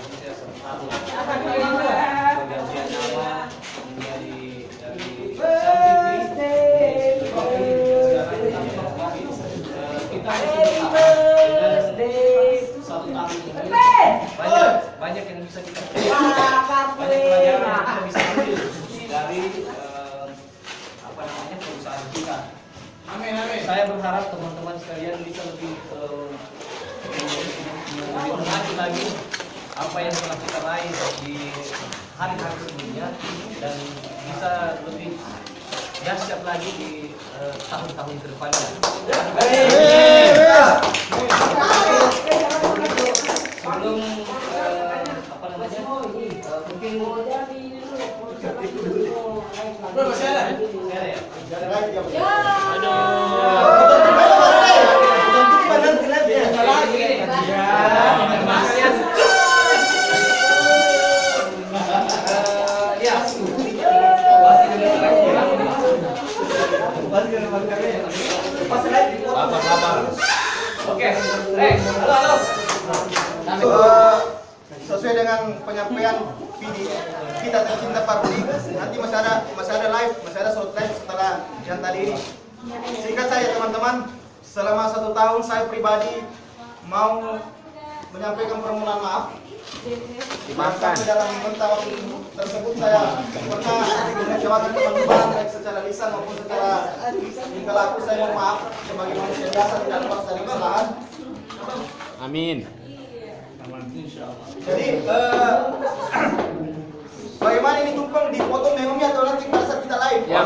saya sempat pergantian nama menjadi satu tahun ini banyak yang bisa kita banyak pelajaran yang kita bisa ambil dari perusahaan kita. Amin. Saya berharap teman-teman sekalian bisa lebih mengerti lagi apa yang telah kita raih di hari-hari sebelumnya dan bisa lebih dahsyat lagi di tahun-tahun ke depannya. Sebelum mungkin masih ada ya? Oke, halo. Sesuai dengan penyampaian kita tercinta Pak Rudi, nanti masih ada live, masih ada short live setelah yang tadi ini. Singkat saja teman-teman, selama 1 tahun saya pribadi mau menyampaikan permohonan maaf. Dimaafkan. Dalam rentang waktu tersebut saya pernah mengecewakan teman-teman baik secara lisan maupun secara tingkah laku. Saya mohon maaf sebagai manusia biasa tidak lepas dari kesalahan. Amin. Jadi bagaimana ini tumpeng dipotong memangnya atau nanti pada saat kita live? Ya,